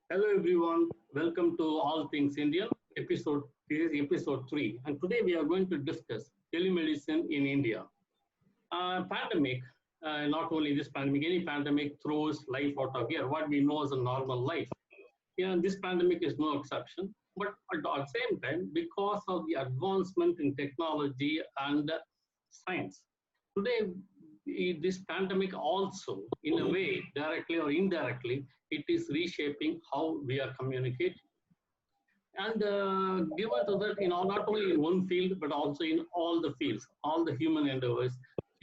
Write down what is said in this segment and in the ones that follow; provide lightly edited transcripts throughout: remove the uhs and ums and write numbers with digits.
Hello everyone, welcome to All Things Indian episode. This is episode 3, and today we are going to discuss telemedicine in India. Pandemic, not only this pandemic, any pandemic throws life out of here, what we know as a normal life. Yeah, this pandemic is no exception. But at the same time, because of the advancement in technology and science, today this pandemic also, in a way, directly or indirectly, it is reshaping how we are communicating. And given to that, not only in one field, but also in all the fields, all the human endeavors,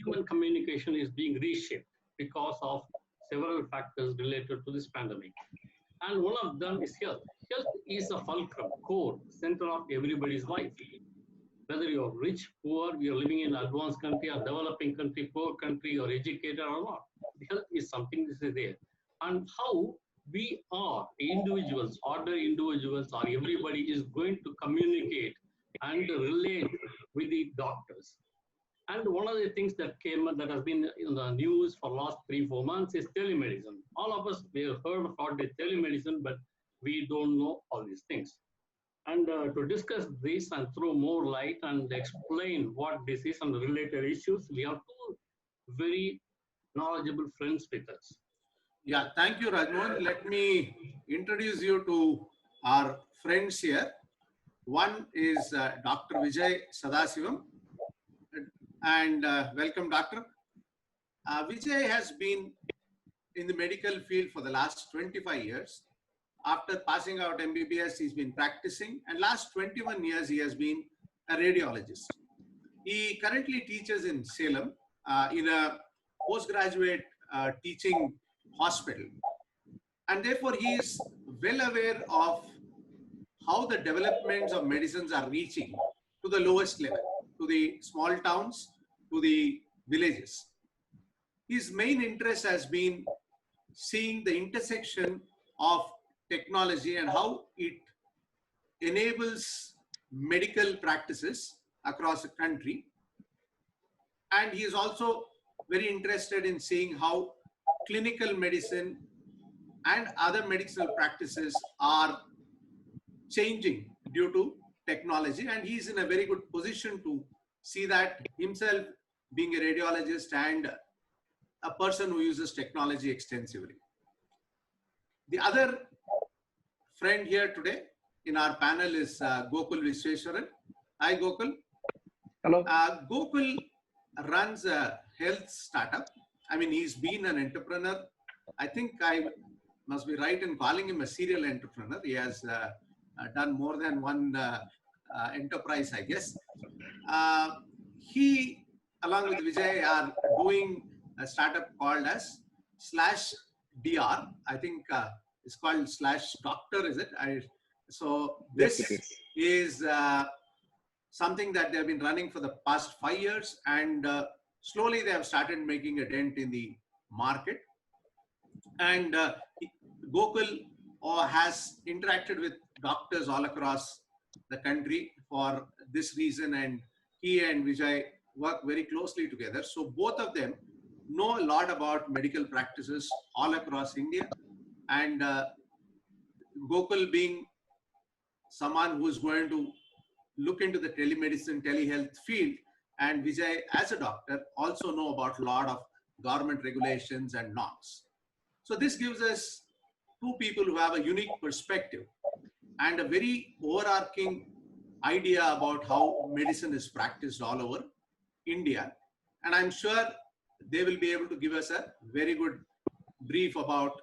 human communication is being reshaped because of several factors related to this pandemic. And one of them is health. Health is a fulcrum, core, center of everybody's life. Whether you're rich, poor, you're living in an advanced country or developing country, poor country, or educated or not, health is something that is there. And how we are individuals, ordinary individuals, or everybody is going to communicate and relate with the doctors. And one of the things that has been in the news for last 3-4 months is telemedicine. All of us we have heard about the telemedicine, but we don't know all these things. And to discuss this and throw more light and explain what this is and related issues, we have two very knowledgeable friends with us. Yeah, thank you, Rajmohan. Let me introduce you to our friends here. One is Dr. Vijay Sadasivam, and welcome, Doctor. Vijay has been in the medical field for the last 25 years. After passing out MBBS, he's been practicing, and last 21 years he has been a radiologist. He currently teaches in Salem in a postgraduate teaching hospital, and therefore he is well aware of how the developments of medicines are reaching to the lowest level, to the small towns, to the villages. His main interest has been seeing the intersection of technology and how it enables medical practices across the country. And he is also very interested in seeing how clinical medicine and other medicinal practices are changing due to technology. And he is in a very good position to see that himself, being a radiologist and a person who uses technology extensively. The other friend here today in our panel is Gokul Visweswaran. Hi, Gokul. Hello. Gokul runs a health startup. I mean, he's been an entrepreneur. I think I must be right in calling him a serial entrepreneur. He has done more than one enterprise, I guess. He, along with Vijay, are doing a startup called as /DR. I think it's called /doctor, is it? So this is something that they've been running for the past 5 years, and slowly they have started making a dent in the market. And Gokul has interacted with doctors all across the country for this reason, and he and Vijay work very closely together. So both of them know a lot about medical practices all across India, and Gokul being someone who is going to look into the telemedicine, telehealth field, and Vijay as a doctor also know about a lot of government regulations and norms. So this gives us two people who have a unique perspective and a very overarching idea about how medicine is practiced all over India. And I'm sure they will be able to give us a very good brief about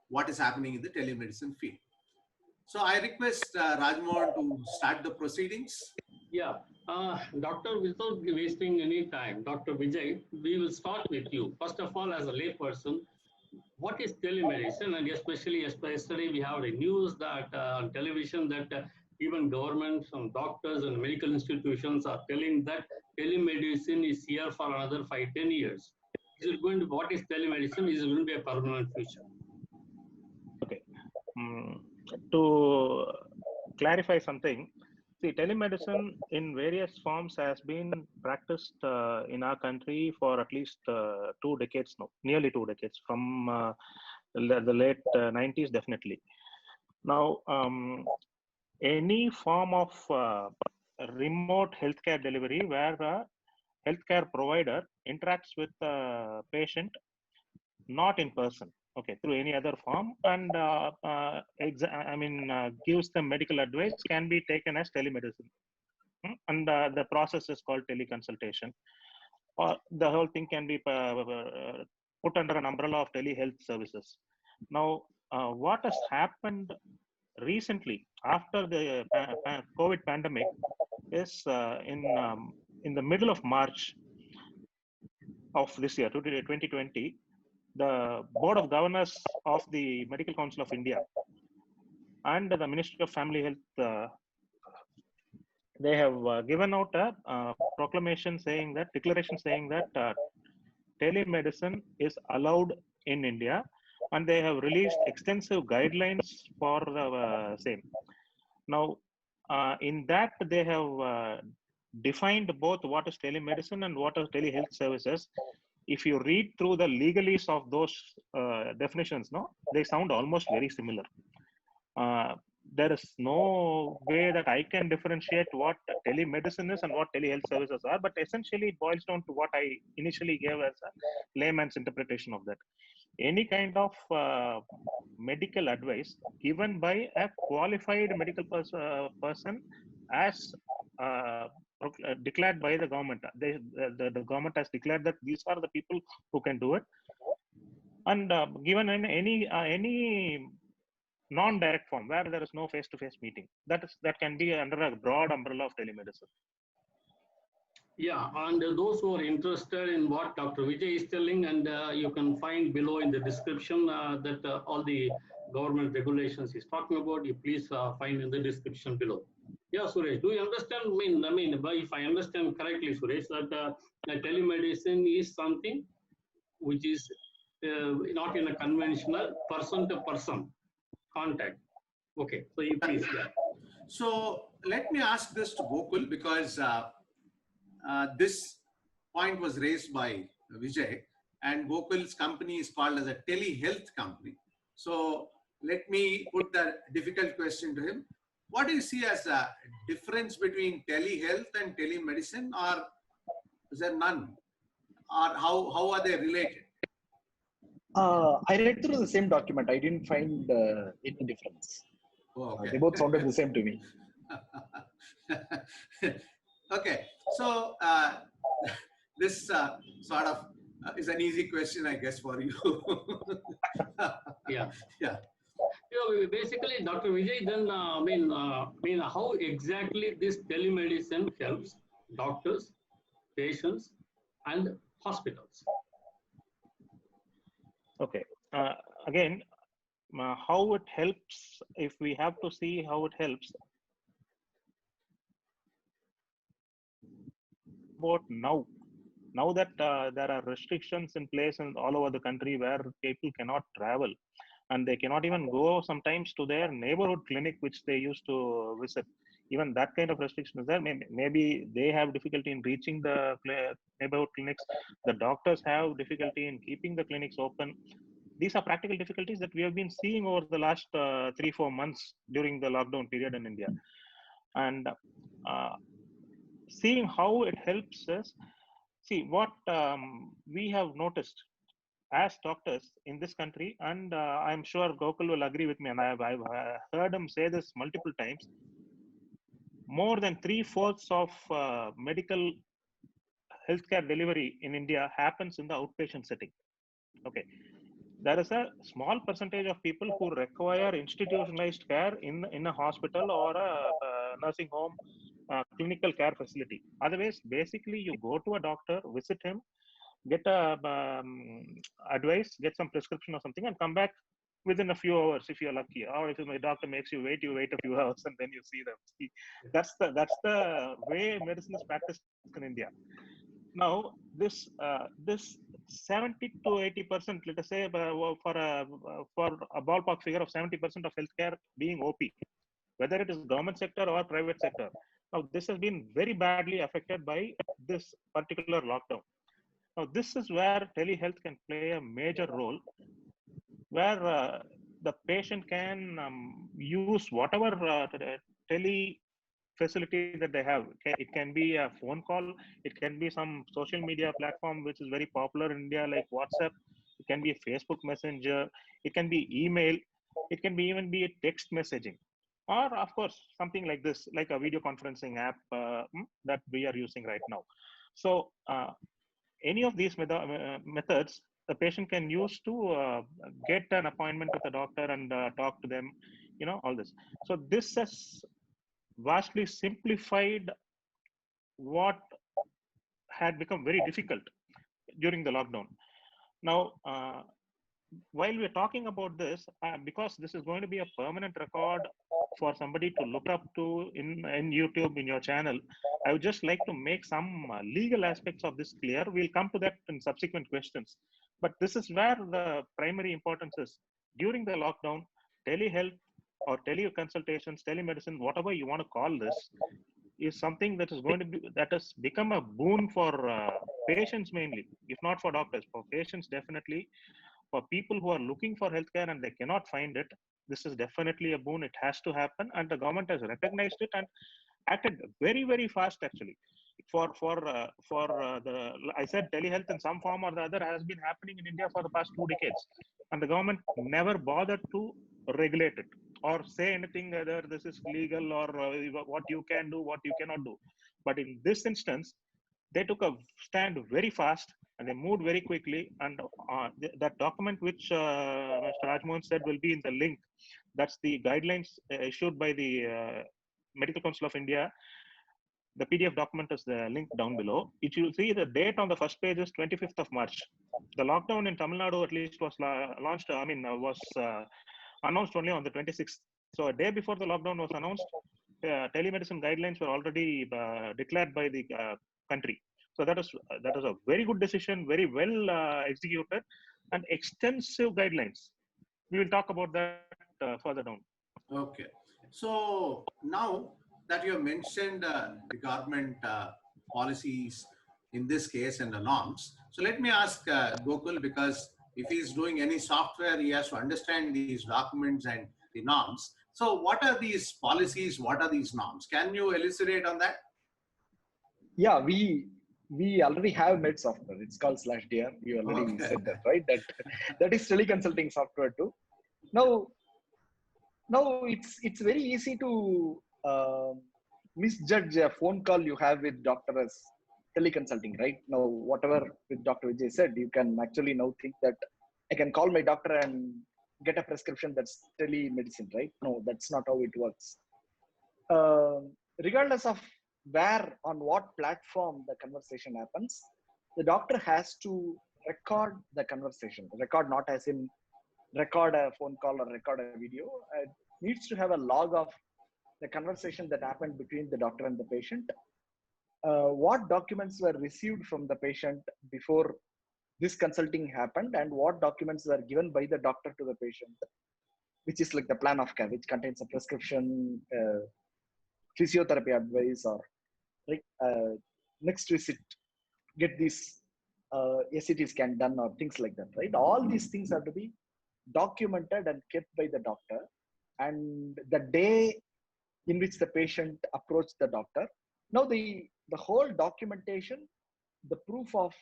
what is happening in the telemedicine field. So I request Rajmohan to start the proceedings. Yeah, Doctor, without wasting any time, Dr. Vijay, we will start with you. First of all, as a layperson, what is telemedicine? And especially yesterday, we have the news that on television that even governments and doctors and medical institutions are telling that telemedicine is here for another 5-10 years. Is it going to, what is telemedicine? Is it going to be a permanent future? Okay. To clarify something, see, telemedicine in various forms has been practiced in our country for at least 2 decades now, nearly 2 decades, from the late 90s, definitely. Now, any form of remote healthcare delivery where a healthcare provider interacts with the patient not in person, okay, through any other form, and gives them medical advice, can be taken as telemedicine. And the process is called teleconsultation. Or the whole thing can be put under an umbrella of telehealth services. Now, what has happened recently after the COVID pandemic is in the middle of March of this year, 2020, the Board of Governors of the Medical Council of India and the Ministry of Family Health, they have given out a proclamation saying that, declaration saying that telemedicine is allowed in India, and they have released extensive guidelines for the same. Now, in that they have defined both what is telemedicine and what are telehealth services. If you read through the legalese of those definitions, no, they sound almost very similar. There is no way that I can differentiate what telemedicine is and what telehealth services are, but essentially it boils down to what I initially gave as a layman's interpretation of that. Any kind of medical advice given by a qualified medical person as declared by the government. The government has declared that these are the people who can do it, and given in any non-direct form where there is no face-to-face meeting, that can be under a broad umbrella of telemedicine. Yeah, and those who are interested in what Dr. Vijay is telling, and you can find below in the description that all the government regulations he's talking about, you please find in the description below. Yeah, Suresh, do you understand? If I understand correctly, Suresh, that telemedicine is something which is not in a conventional person-to-person contact. Okay, so you please. Yeah. So let me ask this to Gokul, because this point was raised by Vijay, and Gokul's company is called as a telehealth company. So let me put that difficult question to him. What do you see as a difference between telehealth and telemedicine, or is there none? Or how are they related? I read through the same document. I didn't find any difference. Oh, okay. They both sounded the same to me. Okay, so this sort of is an easy question, I guess, for you. Yeah. Yeah. Basically, Dr. Vijay, then how exactly this telemedicine helps doctors, patients, and hospitals? Okay. Again, how it helps, if we have to see how it helps, about now that there are restrictions in place and all over the country where people cannot travel, and they cannot even go sometimes to their neighborhood clinic which they used to visit. Even that kind of restriction is there. Maybe they have difficulty in reaching the neighborhood clinics. The doctors have difficulty in keeping the clinics open. These are practical difficulties that we have been seeing over the last 3-4 months during the lockdown period in India. And seeing how it helps us, see what we have noticed as doctors in this country, and I'm sure Gokul will agree with me, and I've heard him say this multiple times. More than 3/4 of medical healthcare delivery in India happens in the outpatient setting. Okay, there is a small percentage of people who require institutionalized care in a hospital or a nursing home, clinical care facility. Otherwise, basically, you go to a doctor, visit him, get a advice, get some prescription or something, and come back within a few hours if you're lucky. Or if my doctor makes you wait a few hours and then you see them. See, that's the way medicine is practiced in India. Now, this 70 to 80%, let us say, for a ballpark figure of 70% of healthcare being OP, whether it is government sector or private sector. Now, this has been very badly affected by this particular lockdown. Now, this is where telehealth can play a major role, where the patient can use whatever tele facility that they have. It can be a phone call, it can be some social media platform which is very popular in India like WhatsApp, it can be a Facebook Messenger, it can be email, it can be even be a text messaging, or of course something like this, like a video conferencing app that we are using right now. So any of these methods the patient can use to get an appointment with a doctor and talk to them, all this. So this has vastly simplified what had become very difficult during the lockdown. Now, while we're talking about this, because this is going to be a permanent record for somebody to look up to in YouTube, in your channel, I would just like to make some legal aspects of this clear. We'll come to that in subsequent questions. But this is where the primary importance is. During the lockdown, telehealth or teleconsultations, telemedicine, whatever you want to call this, is something that is going to be, that has become a boon for patients mainly, if not for doctors, for patients definitely. For people who are looking for healthcare and they cannot find it, this is definitely a boon. It has to happen, and the government has recognized it and acted very, very fast actually. For the, I said telehealth in some form or the other has been happening in India for the past 2 decades, and the government never bothered to regulate it or say anything whether this is legal or what you can do, what you cannot do. But in this instance, they took a stand very fast and they moved very quickly. And that document which Mr. Rajmohan said will be in the link, that's the guidelines issued by the Medical Council of India. The PDF document is the link down below. It you'll see the date on the first page is 25th of March. The lockdown in Tamil Nadu at least was launched, was announced only on the 26th. So a day before the lockdown was announced, telemedicine guidelines were already declared by the country. So that is a very good decision, very well executed, and extensive guidelines. We will talk about that further down. Okay. So now that you have mentioned the government policies in this case and the norms, so let me ask Gokul, because if he's doing any software, he has to understand these documents and the norms. So what are these policies? What are these norms? Can you elucidate on that? Yeah, we already have made software. It's called /DR. You already said that, right? That is teleconsulting software too. Now it's very easy to misjudge a phone call you have with doctor as teleconsulting, right? Now, whatever with Dr. Vijay said, you can actually now think that I can call my doctor and get a prescription that's telemedicine, right? No, that's not how it works. Regardless of where, on what platform the conversation happens, the doctor has to record the conversation. Record not as in record a phone call or record a video. It needs to have a log of the conversation that happened between the doctor and the patient. What documents were received from the patient before this consulting happened, and what documents were given by the doctor to the patient, which is like the plan of care, which contains a prescription, physiotherapy advice, or like next visit, get this SCT scan done, or things like that, right? All these things have to be documented and kept by the doctor. And the day in which the patient approached the doctor, now the whole documentation, the proof of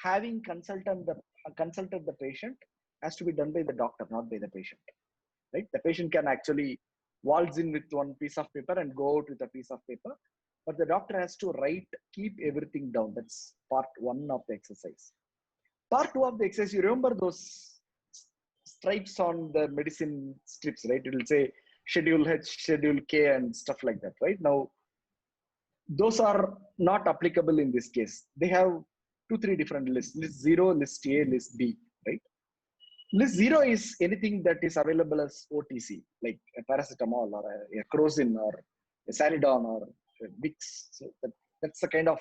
having consulted the patient has to be done by the doctor, not by the patient, right? The patient can actually waltz in with one piece of paper and go out with a piece of paper, but the doctor has to keep everything down. That's part one of the exercise. Part two of the exercise, you remember those stripes on the medicine strips, right? It will say schedule H, schedule K, and stuff like that, right? Now, those are not applicable in this case. They have 2-3 different lists: list 0, list A, list B, right? List 0 is anything that is available as OTC, like a paracetamol or a Crozin or a Sanidon or a Vicks. So that's the kind of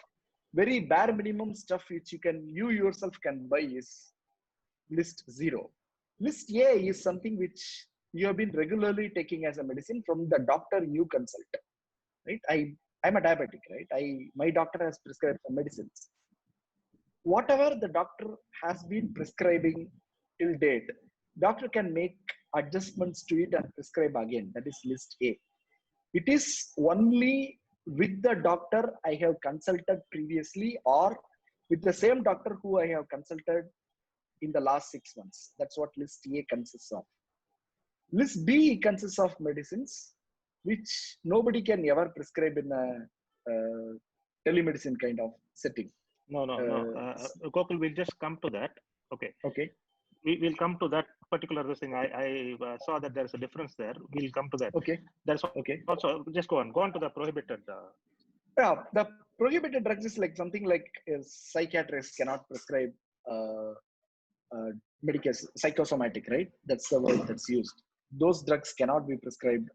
very bare minimum stuff which you yourself can buy is list 0. List A is something which you have been regularly taking as a medicine from the doctor you consult, right? I'm a diabetic, right? My doctor has prescribed some medicines. Whatever the doctor has been prescribing till date, doctor can make adjustments to it and prescribe again. That is list A. It is only with the doctor I have consulted previously or with the same doctor who I have consulted in the last 6 months. That's what list A consists of. List B consists of medicines which nobody can ever prescribe in a telemedicine kind of setting. No. Gokul, we'll just come to that. Okay. Okay. We'll come to that particular thing. I saw that there's a difference there. We'll come to that. Okay. There's Okay. also, just go on to the prohibited. Yeah, the prohibited drugs is like something like psychiatrists cannot prescribe medication, psychosomatic, right? That's the word that's used. Those drugs cannot be prescribed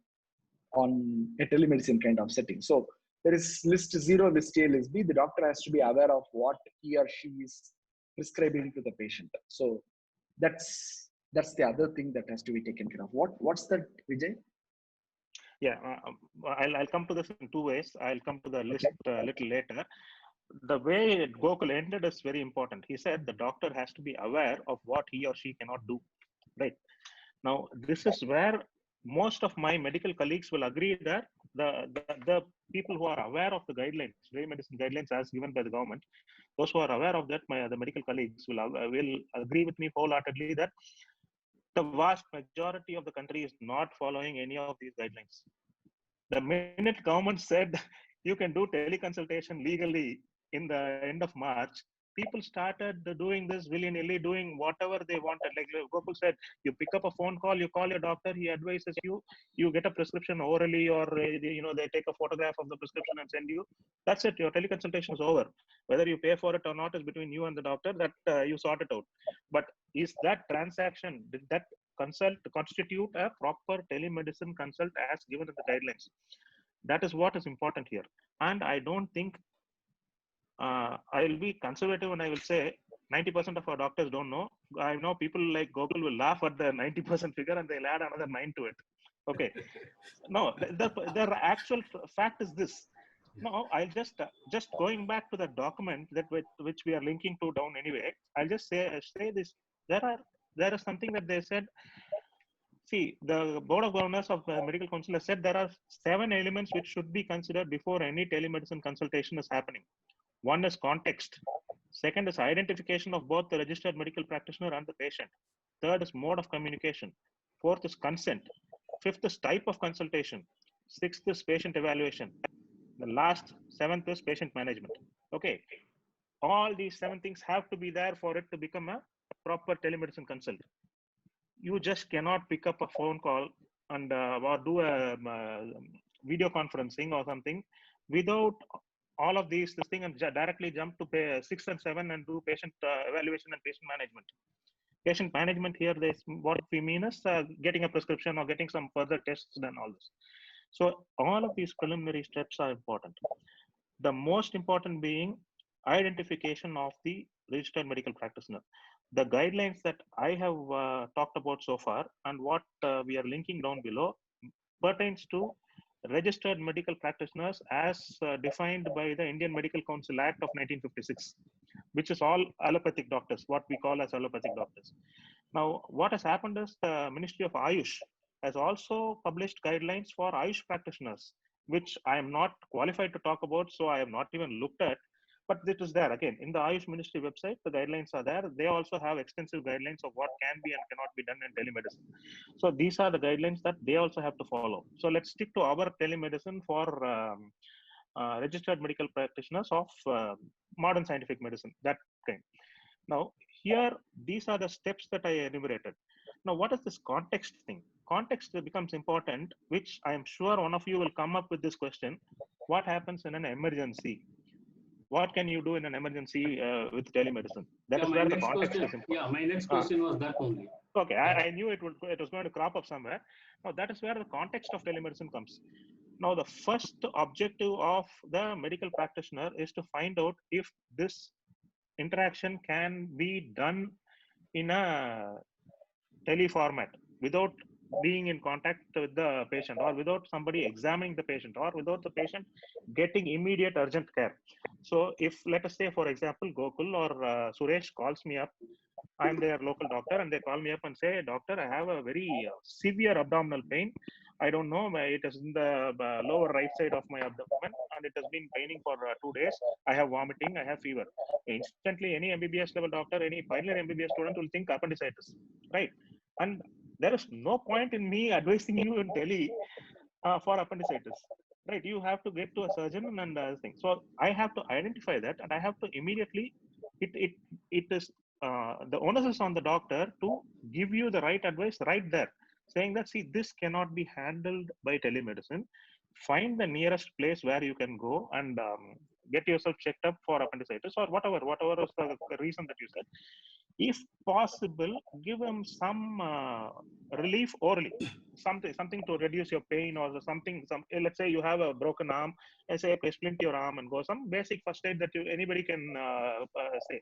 on a telemedicine kind of setting. So there is list 0, list A, list B. The doctor has to be aware of what he or she is prescribing to the patient. So that's the other thing that has to be taken care of. What's that, Vijay? Yeah, I'll come to this in 2 ways. I'll come to the list a little later. The way Gokul ended is very important. He said the doctor has to be aware of what he or she cannot do. Right. Now, this is where most of my medical colleagues will agree that the people who are aware of the guidelines, telemedicine guidelines as given by the government, those who are aware of that, the medical colleagues will agree with me wholeheartedly that the vast majority of the country is not following any of these guidelines. The minute government said you can do teleconsultation legally in the end of March, people started doing this willy-nilly, doing whatever they wanted. Like Gokul said, you pick up a phone call, you call your doctor, he advises you, you get a prescription orally, or they take a photograph of the prescription and send you. That's it. Your teleconsultation is over. Whether you pay for it or not is between you and the doctor. That you sort it out. But is that transaction, did that consult constitute a proper telemedicine consult as given in the guidelines? That is what is important here. And I don't think I'll be conservative and I will say 90% of our doctors don't know. I know people like Gokul will laugh at the 90% figure and they'll add another 9 to it. Okay. No, the actual fact is this. No, I'll just going back to the document that which we are linking to down anyway. I'll just say this. There is something that they said. See, the Board of Governors of the Medical Council has said there are 7 elements which should be considered before any telemedicine consultation is happening. One is context. Second is identification of both the registered medical practitioner and the patient. Third is mode of communication. Fourth is consent. Fifth is type of consultation. Sixth is patient evaluation. The last, 7th is patient management. Okay. All these 7 things have to be there for it to become a proper telemedicine consult. You just cannot pick up a phone call and or do a video conferencing or something without all of this thing and directly jump to 6 and 7 and do patient evaluation and patient management. Patient management here, what we mean is getting a prescription or getting some further tests and all this. So all of these preliminary steps are important. The most important being identification of the registered medical practitioner. The guidelines that I have talked about so far and what we are linking down below pertains to registered medical practitioners as defined by the Indian Medical Council Act of 1956, which is all allopathic doctors, what we call as allopathic doctors. Now, what has happened is the Ministry of Ayush has also published guidelines for Ayush practitioners, which I am not qualified to talk about, so I have not even looked at, but it is there again in the Ayush Ministry website. The guidelines are there. They also have extensive guidelines of what can be and cannot be done in telemedicine. So these are the guidelines that they also have to follow. So let's stick to our telemedicine for registered medical practitioners of modern scientific medicine, that kind. Now here, these are the steps that I enumerated. Now, what is this context thing? Context becomes important, which I am sure one of you will come up with this question. What happens in an emergency? What can you do in an emergency with telemedicine? That is where the context is important. Yeah, my next question was that only. Okay, I knew it was going to crop up somewhere. Now, that is where the context of telemedicine comes. Now, the first objective of the medical practitioner is to find out if this interaction can be done in a teleformat without being in contact with the patient, or without somebody examining the patient, or without the patient getting immediate urgent care. So if, let us say, for example, Gokul or Suresh calls me up I'm their local doctor, and they call me up and say, doctor, I have a very severe abdominal pain. I don't know, it is in the lower right side of my abdomen, and it has been paining for 2 days. I have vomiting, I have fever. Instantly, any MBBS level doctor, any final year MBBS student will think appendicitis, right? And there is no point in me advising you in tele for appendicitis, right? You have to get to a surgeon and thing. So I have to identify that, and I have to immediately, it is the onus is on the doctor to give you the right advice right there, saying that, see, this cannot be handled by telemedicine. Find the nearest place where you can go and get yourself checked up for appendicitis or whatever is the reason that you said. If possible, give them some relief orally, something to reduce your pain, or something. Let's say you have a broken arm, let's say splint your arm and go, some basic first aid that anybody can say.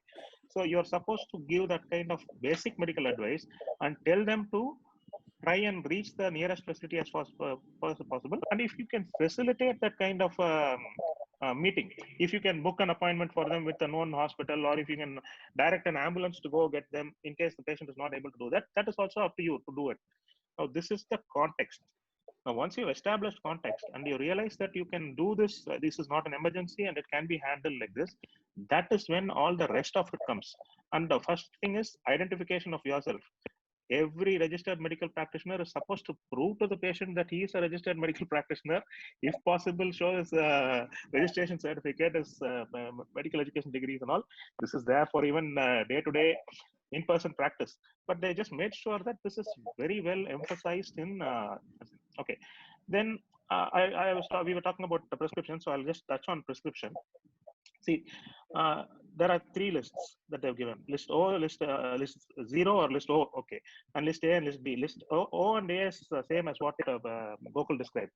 So you're supposed to give that kind of basic medical advice and tell them to try and reach the nearest facility as possible. And if you can facilitate that kind of meeting, if you can book an appointment for them with a known hospital, or if you can direct an ambulance to go get them in case the patient is not able to do that, that is also up to you to do it. Now, this is the context. Now, once you've established context and you realize that you can do this, this is not an emergency and it can be handled like this, that is when all the rest of it comes. And the first thing is identification of yourself. Every registered medical practitioner is supposed to prove to the patient that he is a registered medical practitioner. If possible, show his registration certificate, his medical education degrees and all. This is there for even day-to-day in-person practice. But they just made sure that this is very well emphasized in. Okay, then we were talking about the prescription, so I'll just touch on prescription. See, there are 3 lists that they've given: list O, list 0, or list O. Okay, and list A and list B. List O and A is the same as what Gokul described.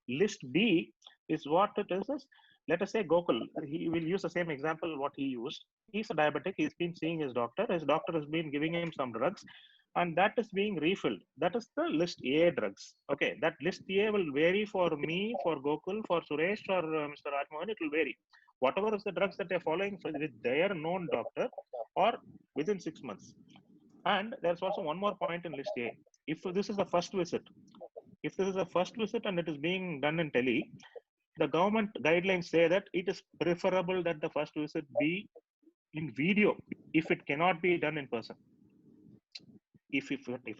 List B is what it is. Let us say Gokul, he will use the same example what he used. He's a diabetic. He's been seeing his doctor. His doctor has been giving him some drugs, and that is being refilled. That is the list A drugs. Okay, that list A will vary for me, for Gokul, for Suresh, or Mr. Rajmohan. It will vary. Whatever is the drugs that they're following with their known doctor, or within 6 months. And there's also one more point in list A. If this is the first visit, and it is being done in tele, the government guidelines say that it is preferable that the first visit be in video if it cannot be done in person. If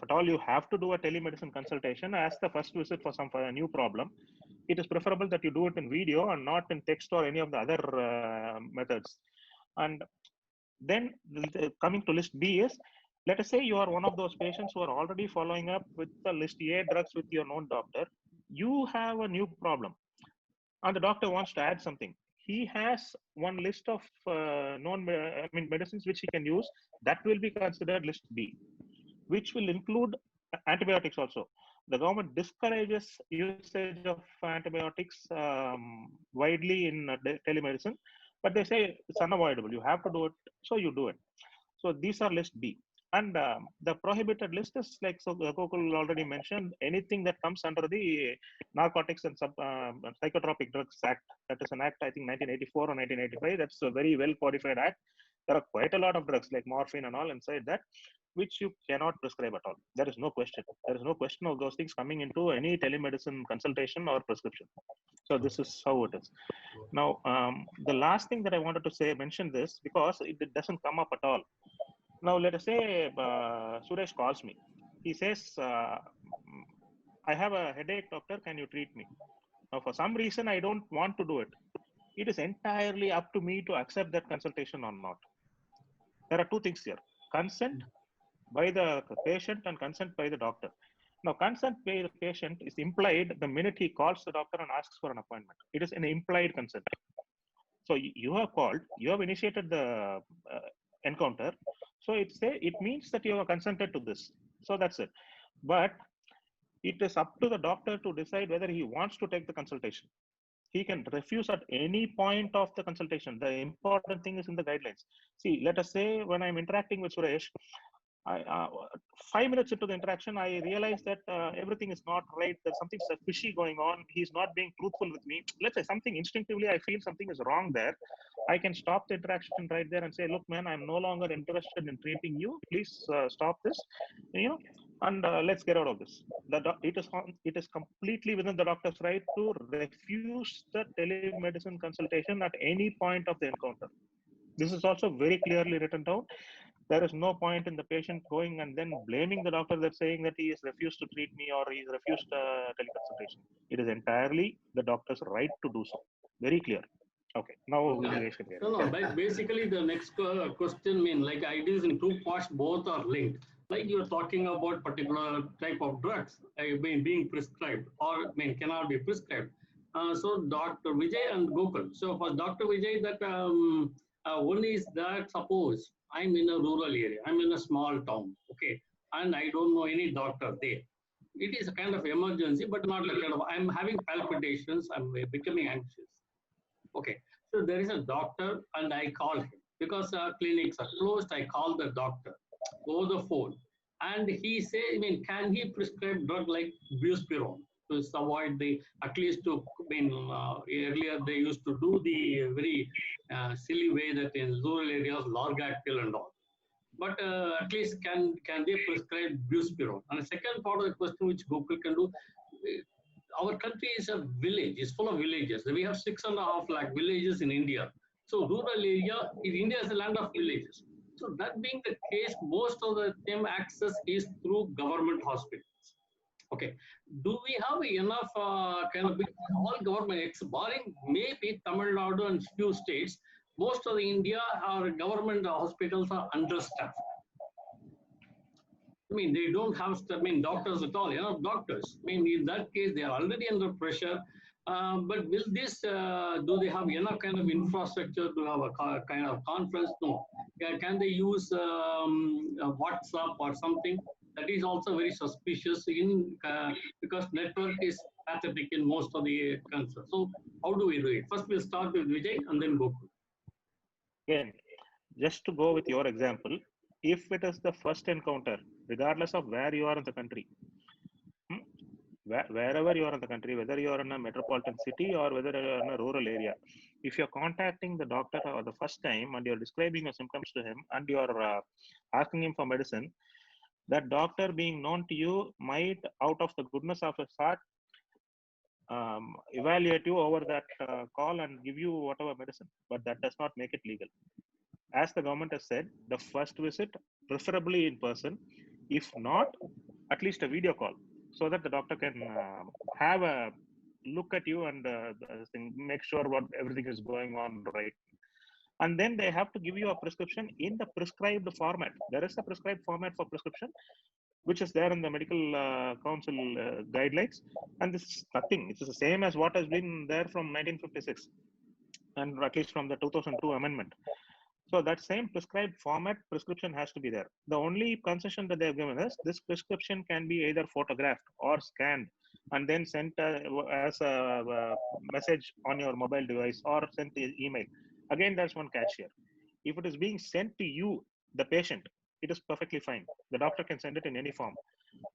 at all you have to do a telemedicine consultation as the first visit for a new problem, it is preferable that you do it in video and not in text or any of the other methods. And then coming to list B is, let us say you are one of those patients who are already following up with the list A drugs with your known doctor. You have a new problem and the doctor wants to add something. He has one list of medicines which he can use. That will be considered list B, which will include antibiotics also. The government discourages usage of antibiotics widely in telemedicine, but they say it's unavoidable. You have to do it, so you do it. So these are list B. And the prohibited list is like, so Gokul already mentioned, anything that comes under the Narcotics and Psychotropic Drugs Act. That is an act, I think 1984 or 1985. That's a very well codified act. There are quite a lot of drugs like morphine and all inside that, which you cannot prescribe at all. There is no question. There is no question of those things coming into any telemedicine consultation or prescription. So this is how it is. Now, the last thing that I wanted to mention this, because it doesn't come up at all. Now, let us say Suresh calls me. He says, I have a headache, doctor, can you treat me? Now, for some reason, I don't want to do it. It is entirely up to me to accept that consultation or not. There are 2 things here: consent by the patient and consent by the doctor. Now, consent by the patient is implied the minute he calls the doctor and asks for an appointment. It is an implied consent. So you have called, you have initiated the encounter. So it means that you have consented to this. So that's it. But it is up to the doctor to decide whether he wants to take the consultation. He can refuse at any point of the consultation. The important thing is in the guidelines. See, let us say when I'm interacting with Suresh, 5 minutes into the interaction, I realize that everything is not right. There's something fishy going on. He's not being truthful with me. Let's say something instinctively, I feel something is wrong there. I can stop the interaction right there and say, look, man, I'm no longer interested in treating you. Please stop this, and let's get out of this. It is completely within the doctor's right to refuse the telemedicine consultation at any point of the encounter. This is also very clearly written down. There is no point in the patient going and then blaming the doctor that saying that he has refused to treat me or he has refused teleconsultation. It is entirely the doctor's right to do so. Very clear. Okay, now basically the next question like ideas in two parts, both are linked. Like you're talking about particular type of drugs being prescribed or cannot be prescribed. So Dr. Vijay and Gokul. So for Dr. Vijay, that one is that suppose I'm in a rural area, I'm in a small town, okay, and I don't know any doctor there. It is a kind of emergency, but not like kind of, I'm having palpitations, I'm becoming anxious. Okay, so there is a doctor and I call him because clinics are closed. I call the doctor over the phone and he says, can he prescribe drug like buspirone to avoid the, at least to, earlier they used to do the very silly way that in rural areas, Lorgatil and all. But at least can they prescribe buspirone? And the second part of the question which Gokul can do, our country is a village, it's full of villages. We have 6.5 lakh villages in India. So rural area, India is a land of villages. So that being the case, most of the time access is through government hospitals. Okay, do we have enough kind of all government, barring maybe Tamil Nadu and few states, most of the India, our government hospitals are understaffed. They don't have, doctors at all, doctors. In that case, they are already under pressure. But will this, do they have enough kind of infrastructure to have a kind of conference? No. Can they use WhatsApp or something? That is also very suspicious because network is pathetic in most of the concerns. So how do we do it? First, we'll start with Vijay and then Gokul. Again, just to go with your example, if it is the first encounter, regardless of where you are in the country, wherever you are in the country, whether you are in a metropolitan city or whether you are in a rural area, if you're contacting the doctor for the first time and you're describing your symptoms to him and you're asking him for medicine, that doctor, being known to you, might, out of the goodness of his heart, evaluate you over that call and give you whatever medicine, but that does not make it legal. As the government has said, the first visit, preferably in person, if not, at least a video call, so that the doctor can have a look at you and make sure what everything is going on right. And then they have to give you a prescription in the prescribed format. There is a prescribed format for prescription, which is there in the medical council guidelines. And this is nothing. It's the same as what has been there from 1956, and at least from the 2002 amendment. So that same prescribed format prescription has to be there. The only concession that they have given us, this prescription can be either photographed or scanned and then sent as a message on your mobile device or sent an email. Again, there's one catch here. If it is being sent to you, the patient, it is perfectly fine. The doctor can send it in any form.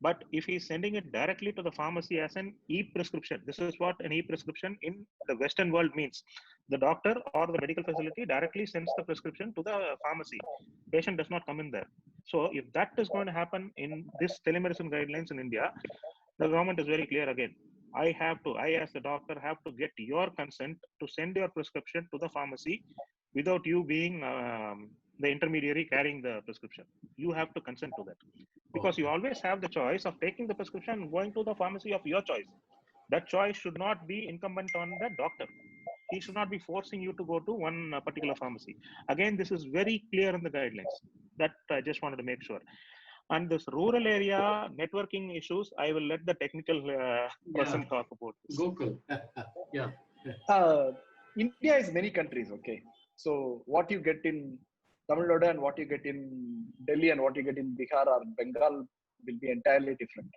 But if he's sending it directly to the pharmacy as an e-prescription, this is what an e-prescription in the Western world means. The doctor or the medical facility directly sends the prescription to the pharmacy. Patient does not come in there. So if that is going to happen in this telemedicine guidelines in India, the government is very clear again. I as the doctor have to get your consent to send your prescription to the pharmacy without you being the intermediary carrying the prescription. You have to consent to that, because you always have the choice of taking the prescription and going to the pharmacy of your choice. That choice should not be incumbent on the doctor. He should not be forcing you to go to one particular pharmacy. Again, this is very clear in the guidelines. That I just wanted to make sure. And this rural area networking issues, I will let the technical person talk about this. Gokul. Yeah. India is many countries, okay? So what you get in Tamil Nadu and what you get in Delhi and what you get in Bihar or Bengal will be entirely different.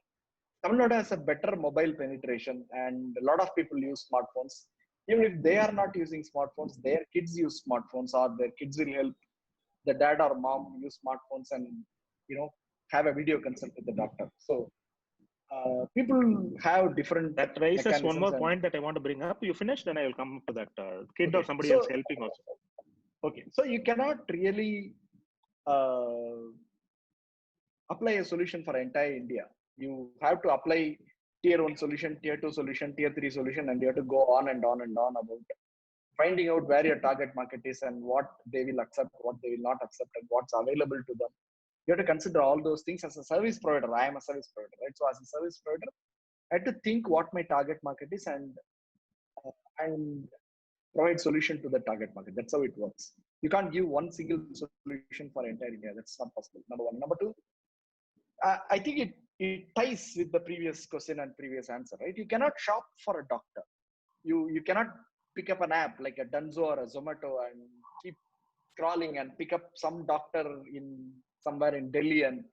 Tamil Nadu has a better mobile penetration and a lot of people use smartphones. Even if they are not using smartphones, their kids use smartphones, or their kids will help the dad or mom use smartphones and, have a video consult with the doctor. So people have different. That raises one more point that I want to bring up. You finish, then I will come to that kid or somebody else helping also. Okay, so you cannot really uh, apply a solution for entire India. You have to apply tier 1 solution, tier 2 solution, tier 3 solution, and you have to go on and on and on about finding out where your target market is and what they will accept, what they will not accept, and what's available to them. You have to consider all those things as a service provider. I am a service provider, right? So as a service provider, I had to think what my target market is and provide solution to the target market. That's how it works. You can't give one single solution for entire India. That's not possible. Number one. Number two, I think it ties with the previous question and previous answer, right? You cannot shop for a doctor. You cannot pick up an app like a Dunzo or a Zomato and keep scrolling and pick up some doctor in somewhere in Delhi and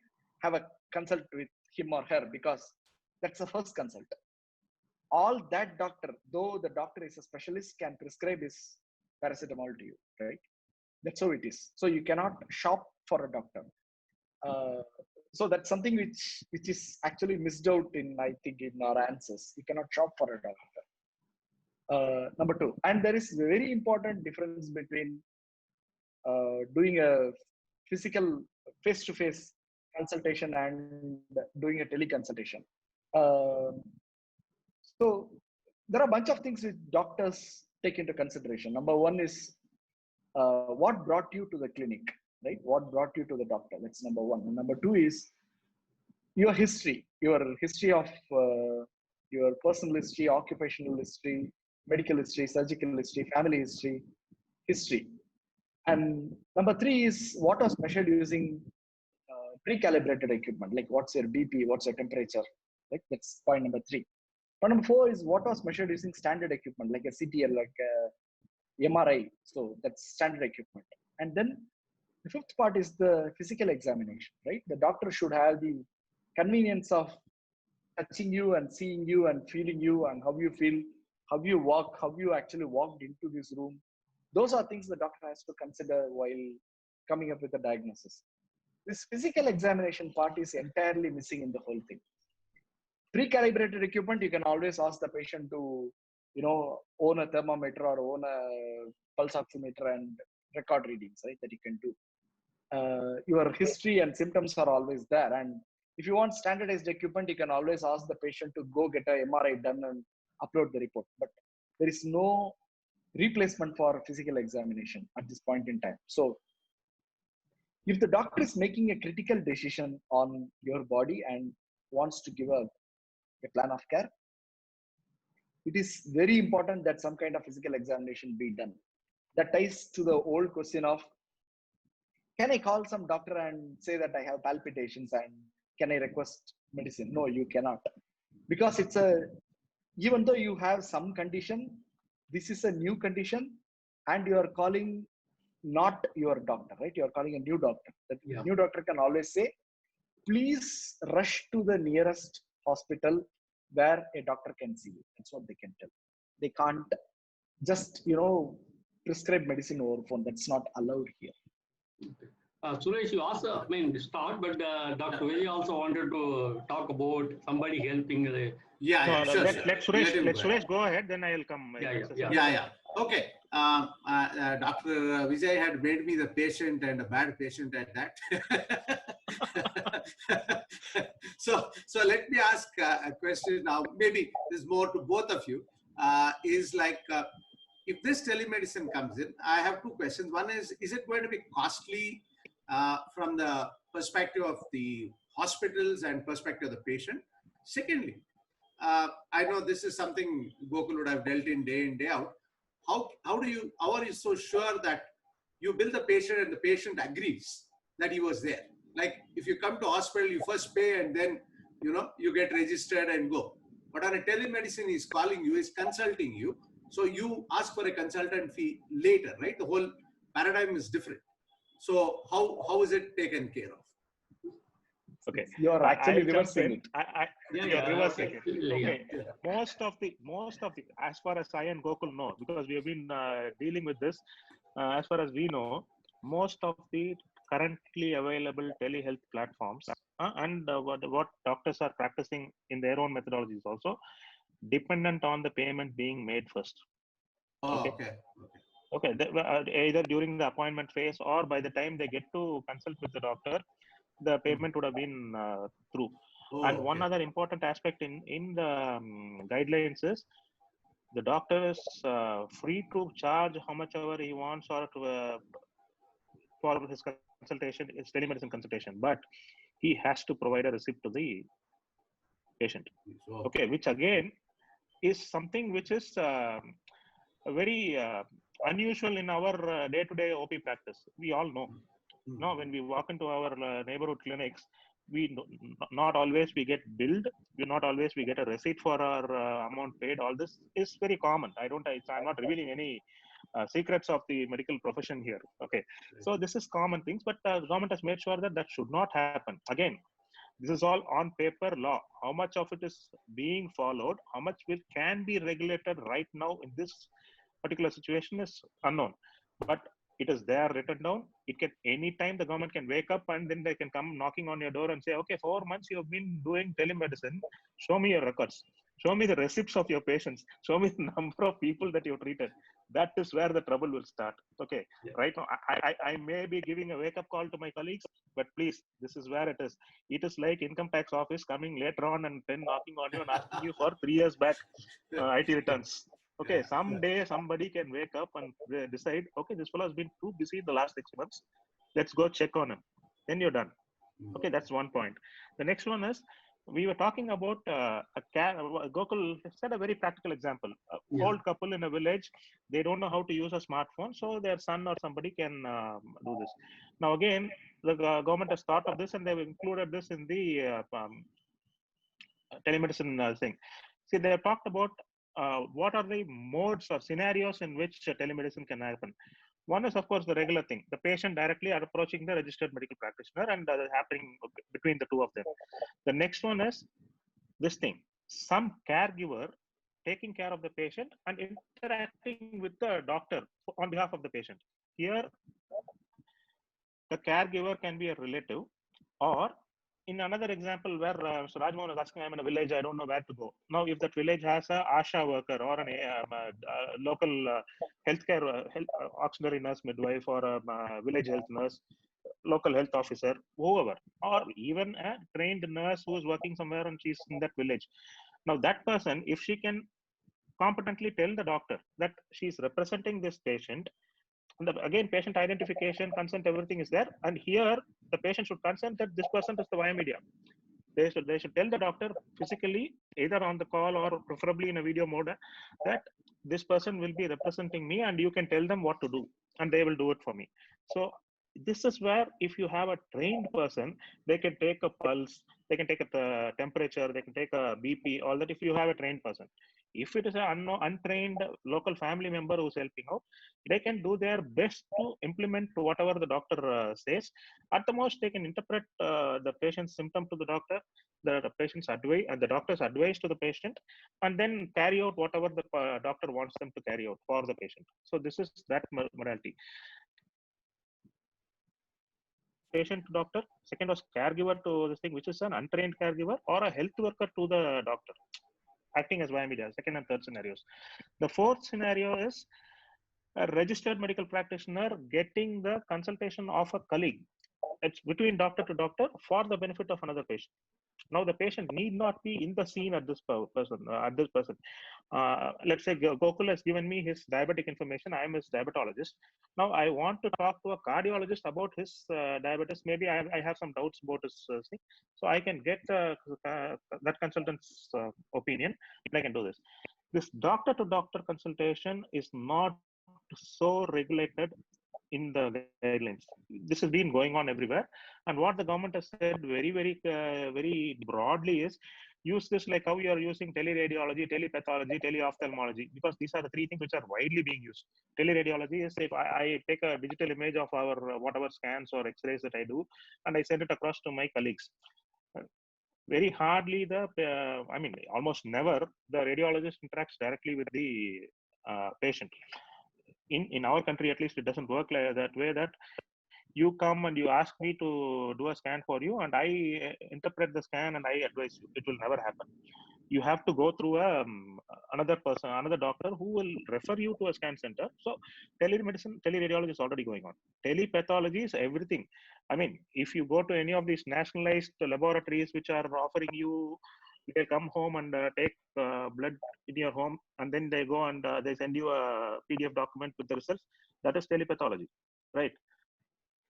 have a consult with him or her, because that's the first consult. All that doctor, though the doctor is a specialist, can prescribe his paracetamol to you, right? That's how it is. So you cannot shop for a doctor. So that's something which is actually missed out in, I think, in our answers. You cannot shop for a doctor. Number two, and there is a very important difference between doing a physical face-to-face consultation and doing a teleconsultation. So there are a bunch of things which doctors take into consideration. Number one is what brought you to the clinic, right? What brought you to the doctor? That's number one. And number two is your history of your personal history, occupational history, medical history, surgical history, family history. And number three is what was measured using pre-calibrated equipment, like what's your BP, what's your temperature, right? That's point number three. Point number four is what was measured using standard equipment, like a CTL, like a MRI. So that's standard equipment. And then the fifth part is the physical examination, right? The doctor should have the convenience of touching you and seeing you and feeling you and how you feel, how you walk, how you actually walked into this room. Those are things the doctor has to consider while coming up with a diagnosis. This physical examination part is entirely missing in the whole thing. Pre-calibrated equipment, you can always ask the patient to, own a thermometer or own a pulse oximeter and record readings, right? That you can do. Your history and symptoms are always there. And if you want standardized equipment, you can always ask the patient to go get a MRI done and upload the report. But there is no replacement for physical examination at this point in time. So if the doctor is making a critical decision on your body and wants to give a plan of care, it is very important that some kind of physical examination be done. That ties to the old question of, can I call some doctor and say that I have palpitations and can I request medicine? No, you cannot. Because even though you have some condition, this is a new condition and you are calling not your doctor, right? You are calling a new doctor. That new doctor can always say, please rush to the nearest hospital where a doctor can see you. That's what they can tell. They can't just, prescribe medicine over phone. That's not allowed here. Suresh, you also, start, but Dr. Vijay also wanted to talk about somebody helping. Sure. Let Suresh go ahead, then I'll come. Yeah. Okay. Dr. Vijay had made me the patient and a bad patient at that. So let me ask a question now. Maybe this is more to both of you. Is like, if this telemedicine comes in, I have two questions. One is it going to be costly from the perspective of the hospitals and perspective of the patient? Secondly, I know this is something Gokul would have dealt in day out. How are you so sure that you bill the patient and the patient agrees that he was there? Like if you come to hospital, you first pay and then you get registered and go. But on a telemedicine, he's calling you, he's consulting you. So you ask for a consultant fee later, right? The whole paradigm is different. So how is it taken care of? Okay, you're actually reversing it. You're reversing it. Okay. Most of the, as far as I and Gokul know, because we have been dealing with this, as far as we know, most of the currently available telehealth platforms and what doctors are practicing in their own methodologies also dependent on the payment being made first. Oh, okay. Okay, either during the appointment phase or by the time they get to consult with the doctor, the payment would have been through. Oh, And one okay. other important aspect in the guidelines is the doctor is free to charge how much ever he wants or to for his consultation, his telemedicine consultation, but he has to provide a receipt to the patient. Okay, which again is something which is very unusual in our day-to-day OP practice. We all know. No, when we walk into our neighborhood clinics, we not always we get billed. Not always we get a receipt for our amount paid. All this is very common. I'm not revealing any secrets of the medical profession here. Okay, so this is common things, but the government has made sure that that should not happen. Again, this is all on paper law. How much of it is being followed, how much can be regulated right now in this particular situation is unknown. But it is there written down. It can anytime the government can wake up and then they can come knocking on your door and say, okay, 4 months you have been doing telemedicine. Show me your records. Show me the receipts of your patients. Show me the number of people that you've treated. That is where the trouble will start. Okay, yeah. Right now I may be giving a wake-up call to my colleagues, but please, this is where it is. It is like income tax office coming later on and then knocking on you and asking you for 3 years back IT returns. Okay, someday somebody can wake up and decide, okay, this fellow has been too busy the last 6 months. Let's go check on him. Then you're done. Okay, that's one point. The next one is, we were talking about Gokul said a very practical example. Old couple in a village, they don't know how to use a smartphone, so their son or somebody can do this. Now again, the government has thought of this and they've included this in the telemedicine thing. See, they have talked about what are the modes or scenarios in which telemedicine can happen. One is, of course, the regular thing. The patient directly are approaching the registered medical practitioner and happening between the two of them. The next one is this thing. Some caregiver taking care of the patient and interacting with the doctor on behalf of the patient. Here, the caregiver can be a relative, or in another example where so Rajmohan was asking, I'm in a village, I don't know where to go. Now, if that village has a ASHA worker or a local healthcare auxiliary nurse midwife or a village health nurse, local health officer, whoever, or even a trained nurse who is working somewhere and she's in that village. Now, that person, if she can competently tell the doctor that she's representing this patient, again, patient identification, consent, everything is there. And here, the patient should consent that this person is the via media. They should tell the doctor physically, either on the call or preferably in a video mode, that this person will be representing me and you can tell them what to do and they will do it for me. So this is where if you have a trained person, they can take a pulse, they can take a temperature, they can take a BP, all that if you have a trained person. If it is an untrained local family member who's helping out, they can do their best to implement whatever the doctor says. At the most, they can interpret the patient's symptom to the doctor, the patient's advice, and the doctor's advice to the patient, and then carry out whatever the doctor wants them to carry out for the patient. So this is that modality. Patient to doctor. Second was caregiver to this thing, which is an untrained caregiver or a health worker to the doctor, acting as via media. Second and third scenarios. The fourth scenario is a registered medical practitioner getting the consultation of a colleague. It's between doctor to doctor for the benefit of another patient. Now the patient need not be in the scene at this person. Let's say Gokul has given me his diabetic information. I am his diabetologist. Now I want to talk to a cardiologist about his diabetes. Maybe I have some doubts about his thing. So I can get that consultant's opinion and I can do this. This doctor-to-doctor consultation is not so regulated in the guidelines. This has been going on everywhere. And what the government has said very broadly is, use this like how you are using teleradiology, telepathology, teleophthalmology, because these are the three things which are widely being used. Teleradiology is if I take a digital image of our whatever scans or x-rays that I do, and I send it across to my colleagues. Very hardly almost never the radiologist interacts directly with the patient. In our country, at least, it doesn't work like that way, that you come and you ask me to do a scan for you and I interpret the scan and I advise you. It will never happen. You have to go through a another person, another doctor who will refer you to a scan center. So telemedicine, teleradiology is already going on. Telepathology is everything. I mean, if you go to any of these nationalized laboratories which are offering you, they come home and take blood in your home, and then they go and they send you a PDF document with the results. That is telepathology, right?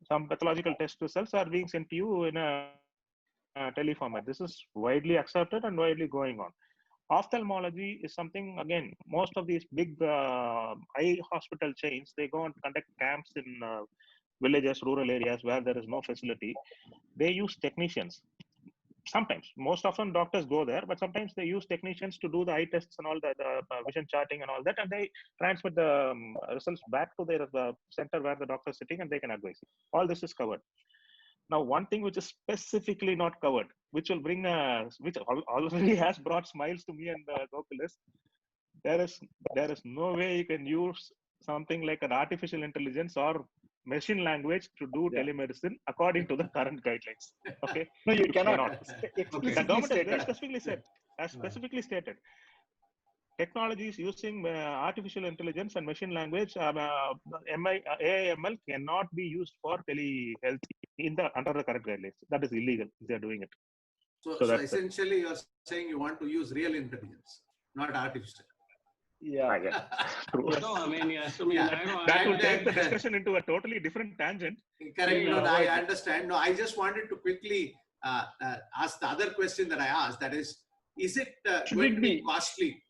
Some pathological test results are being sent to you in a teleformat. This is widely accepted and widely going on. Ophthalmology is something, again, most of these big eye hospital chains, they go and conduct camps in villages, rural areas where there is no facility. They use technicians. Sometimes, most often doctors go there, but sometimes they use technicians to do the eye tests and all that, vision charting and all that, and they transmit the results back to their center where the doctor is sitting, and they can advise. All this is covered. Now, one thing which is specifically not covered, which will bring which already has brought smiles to me and Gokul, is there is no way you can use something like an artificial intelligence or machine language to do telemedicine according to the current guidelines. Okay, No, you cannot. The government has very specifically said, stated, technologies using artificial intelligence and machine language, AIML cannot be used for telehealth under the current guidelines. That is illegal if they are doing it. So essentially, you're saying you want to use real intelligence, not artificial. Yeah. True. No, I mean, yes. I mean, that will take the discussion into a totally different tangent. Correct. No, I understand. No, I just wanted to quickly ask the other question that I asked. That is it going to be costly?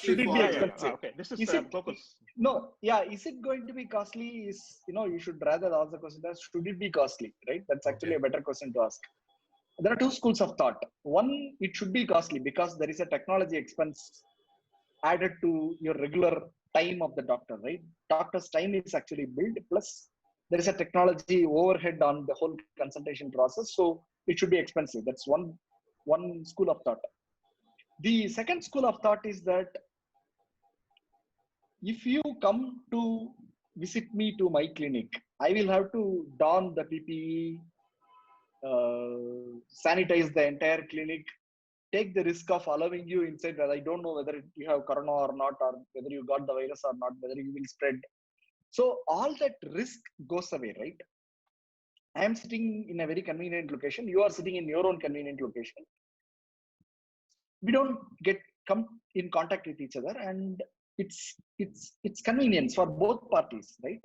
Should it be expensive? Okay, this is focus. No, yeah. Is it going to be costly? You should rather ask the question as should it be costly, right? That's actually a better question to ask. There are two schools of thought. One, it should be costly because there is a technology expense added to your regular time of the doctor, right? Doctor's time is actually built, plus there is a technology overhead on the whole consultation process, so it should be expensive. That's one school of thought. The second school of thought is that if you come to visit me to my clinic, I will have to don the PPE, sanitize the entire clinic, take the risk of allowing you inside where I don't know whether you have corona or not, or whether you got the virus or not, whether you will spread. So all that risk goes away, right? I am sitting in a very convenient location. You are sitting in your own convenient location. We don't come in contact with each other, and it's convenience for both parties, right?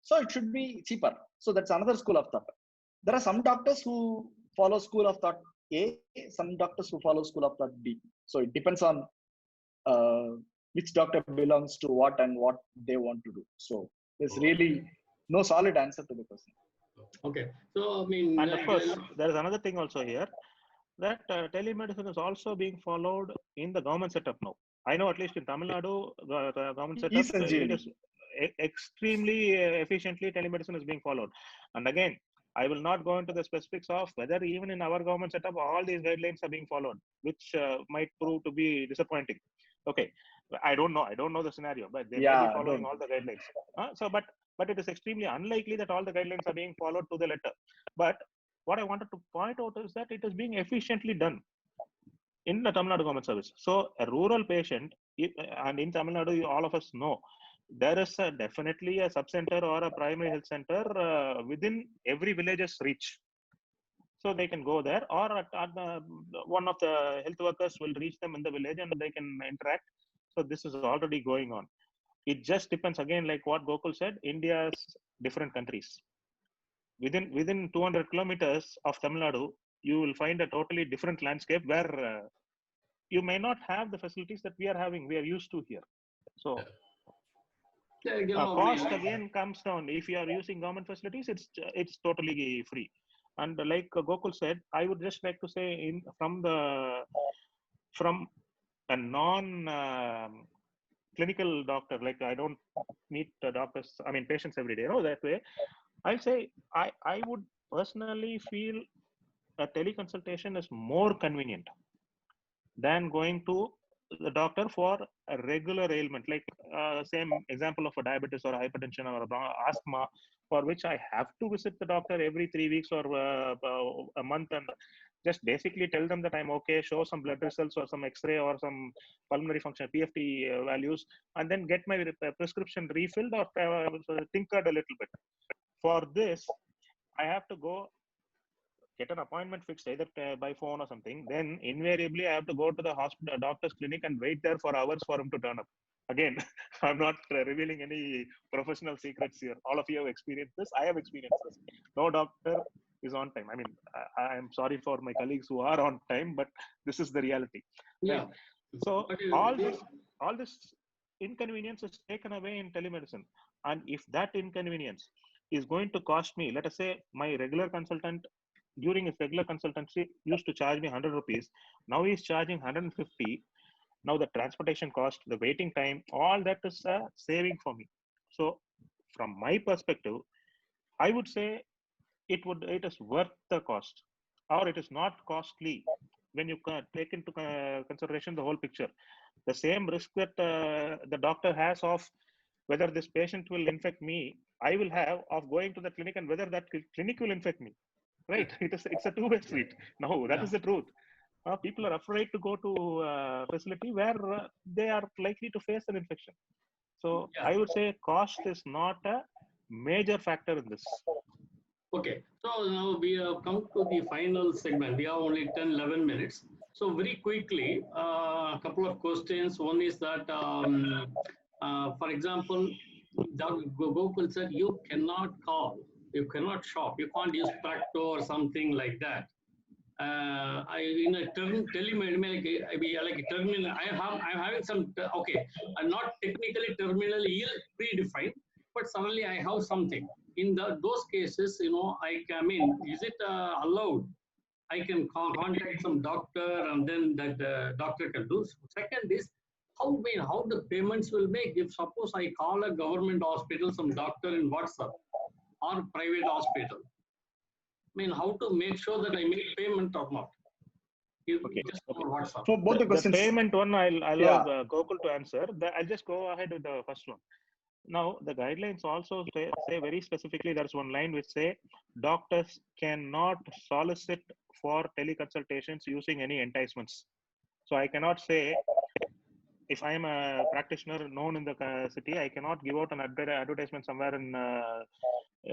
So it should be cheaper. So that's another school of thought. There are some doctors who follow school of thought A, some doctors who follow school of thought B. So it depends on which doctor belongs to what and what they want to do. So there's really no solid answer to the question. Okay. So, I mean, and of course, there is another thing also here, that telemedicine is also being followed in the government setup now. I know at least in Tamil Nadu, the government setup, it is extremely efficiently telemedicine is being followed. And again, I will not go into the specifics of whether even in our government setup, all these guidelines are being followed, which might prove to be disappointing. Okay, I don't know the scenario, but they may be following all the guidelines. But it is extremely unlikely that all the guidelines are being followed to the letter. But what I wanted to point out is that it is being efficiently done in the Tamil Nadu government service. So a rural patient, and in Tamil Nadu, all of us know, there is definitely a sub-center or a primary health center within every village's reach. So they can go there, or one of the health workers will reach them in the village and they can interact. So this is already going on. It just depends, again, like what Gokul said, India's different countries. Within 200 kilometers of Tamil Nadu, you will find a totally different landscape where you may not have the facilities that we are used to here. So cost again comes down. If you are using government facilities, it's totally free. And like Gokul said, I would just like to say, from a non clinical doctor, like I don't meet doctors, I mean patients every day, that way. I'll say I would personally feel a teleconsultation is more convenient than going to the doctor for a regular ailment, like same example of a diabetes or a hypertension or asthma, for which I have to visit the doctor every 3 weeks or a month, and Just basically tell them that I'm okay, show some blood results or some X-ray or some pulmonary function, PFT values, and then get my prescription refilled or tinkered a little bit. For this, I have to go get an appointment fixed either by phone or something. Then invariably I have to go to the hospital, doctor's clinic, and wait there for hours for him to turn up. Again, I'm not revealing any professional secrets here. All of you have experienced this. I have experienced this. No doctor is on time. I mean, I'm sorry for my colleagues who are on time, but this is the reality. Yeah. Right? So all this inconvenience is taken away in telemedicine. And if that inconvenience is going to cost me, let us say my regular consultant during his regular consultancy used to charge me 100 rupees. Now he's charging 150. Now the transportation cost, the waiting time, all that is a saving for me. So from my perspective, I would say it is worth the cost, or it is not costly when you take into consideration the whole picture. The same risk that the doctor has of whether this patient will infect me, I will have of going to the clinic and whether that clinic will infect me. Right? It's a two-way street. No, that is the truth. People are afraid to go to a facility where they are likely to face an infection. So I would say cost is not a major factor in this. Okay, so now we have come to the final segment. We have only 10, 11 minutes. So very quickly, a couple of questions. One is that, for example, Gokul said you cannot call, you cannot shop, you can't use Practo or something like that. In a telemedicine, like terminal, I'm having some, okay, I'm not technically terminally ill predefined, but suddenly I have something. In those cases, I mean, is it allowed? I can contact some doctor and then that doctor can do. Second is, how the payments will make if suppose I call a government hospital, some doctor in WhatsApp or private hospital. I mean, how to make sure that I make payment or not? Okay. So both the questions. The payment one, I'll allow Gokul to answer. I'll just go ahead with the first one. Now, the guidelines also say very specifically, there's one line which say doctors cannot solicit for teleconsultations using any enticements. So I cannot say, if I am a practitioner known in the city, I cannot give out an advertisement somewhere in